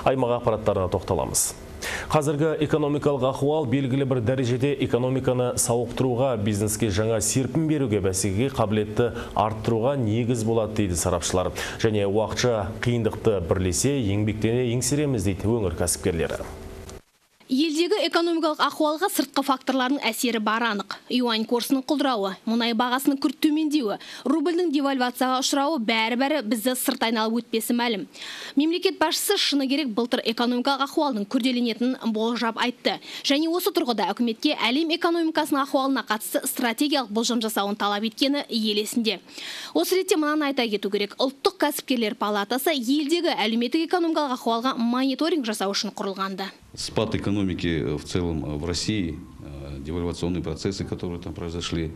Аймақ ақпараттарына тоқталамыз. Қазіргі экономикалық ахуал белгілі бір дәрежеде экономиканы сауықтыруға, бизнеске жаңа серпін беруге, бәсекеге қабілетті арттыруға негіз болады дейді сарапшылар. Және уақытша қиындықты бірлесе, еңбектене еңсереміз дейді өңір кәсіпкерлері. Елдегі экономикалық ахуалға сыртқы факторлардың әсері бар анық. Юань курсының құлдырауы, мұнай бағасының күрт төмендеуі, рубльдің девальвацияға ұшырауы бәрі бізді сырт айналып өтпесі мәлім. Мемлекет басшысы шыны керек былтыр экономикалық ахуалдың күрделенетінін болжап айтты. Және осы тұрғыда үкіметке әлем экономикасының ахуалына қатысты стратегиялық болжам жасауын талап еткені ел есінде. Осы ретте мынаны айта кету керек. Ұлттық кәсіпкерлер палатасы елдегі әлеуметтік экономикалық ахуалға мониторинг жасау үшін құрылғанды. Спад экономики в целом в России, девальвационные процессы, которые там произошли,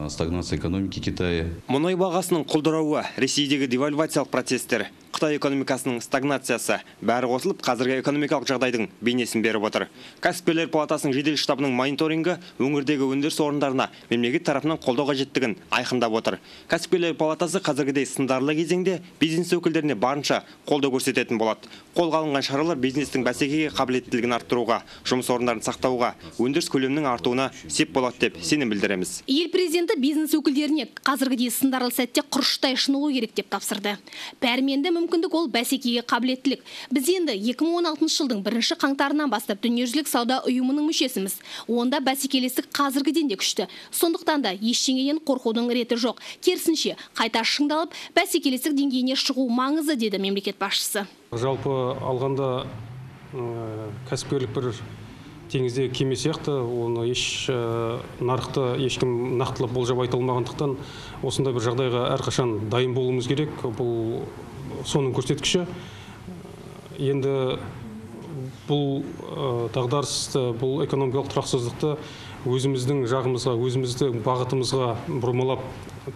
стагнация экономики Китая. Мұнай бағасының құлдырауы, Ресейдегі девальвациялық процестер, Қытай экономикасының стагнациясы бәрі қосылып, қазіргі экономикалық жағдайдың бейнесін беріп отыр. Кәсіпкерлер палатасының жедел штабының мониторингі өңірдегі өндіріс орындарына мемлекет тарапынан қолдау қажеттігін айқындап отыр. Кәсіпкерлер палатасы қазіргідей сындарлы кезеңде бизнес өкілдеріне барынша қолдау көрсететін болады. Қолға алынған шаралар бизнестің бәсекеге қабілеттілігін арттыруға, жұмыс орындарын сақтауға, өндіріс көлемінің артуына сеп болады деп сенім білдіреміз. Ел президенті бизнес өкілдеріне қазіргідей сындарлы сәтте құрыштай шынығу керек деп тапсырды. Пәрменді мүмкіндік ол бәсекеге қабілеттілік. Біз енді 2016 жылдың 1 қаңтарынан бастап дүниежүзілік сауда ұйымының мүшесіміз. Онда бәсекелестік қазіргіден де күшті. Сондықтан да ештеңеден қорқудың реті жоқ. Керісінше, қайта шыңдалып, бәсекелестік деңгейіне шығу маңызды деді мемлекет басшысы. Жалпы алғанда кәсіпкерлік бір теңізде кеме сияқты, оны нарықты ешкім нақтылап болжап айта алмағандықтан, осындай бір жағдайға әрқашан дайын болуымыз керек. Бұл соның көрсеткіші. Енді бұл дағдарысты, бұл экономикалық тұрақсыздықты өзіміздің жағымызға, өзіміздің бағытымызға бұрмалап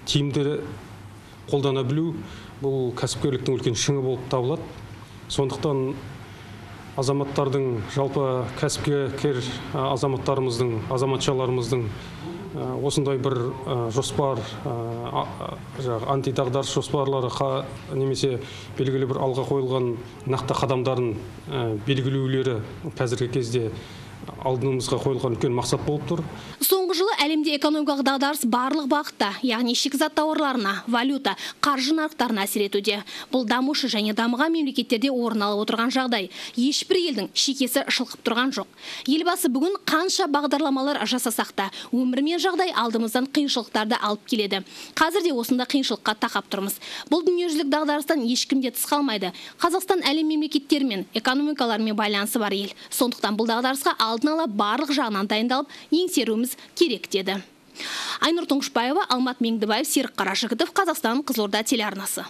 тиімді қолдана білу, бұл кәсіпкерліктің үлкен шыңы болып табылады. Сондықтан азаматтардың, жалпы кәсіпкер азаматтарымыздың, азаматшаларымыздың осындай бір жоспар, антидағдарыс жоспарлары немесе белгілі бір алға қойылған нақты қадамдарын белгілеулері қазіргі кезде алдымызға қойылған үлкен мақсат болып тұр. Соңғы жылы әлемде экономикалық дағдарыс барлық бағытта, яғни шикізат тауарларына, валюта, қаржы нарықтарына әсер етуде. Бұл дамушы және дамыған мемлекеттерде орын алып отырған жағдай. Ешбір елдің шекесі шылқып тұрған жоқ. Елбасы бүгін қанша бағдарламалар жасасақ та, өмір мен жағдай алдымыздан қиыншылықтарды алып келеді. Қазір де осында қиыншылыққа тақап тұрмыз. Бұл дүниежүзілік дағдарыстан ешкім де тыс қалмайды. Қазақстан әлем мемлекеттерімен, экономикаларымен байланысы бар ел. Сондықтан бұл дағдарысқа алдын ала барлық жағынан дайындалып, еңсеруіміз керек деді. Айнұр Тұңғышбаева, Алмат Меңдібаев, Серік Қарашығытов, Қазақстан, Қызылорда телеарнасы.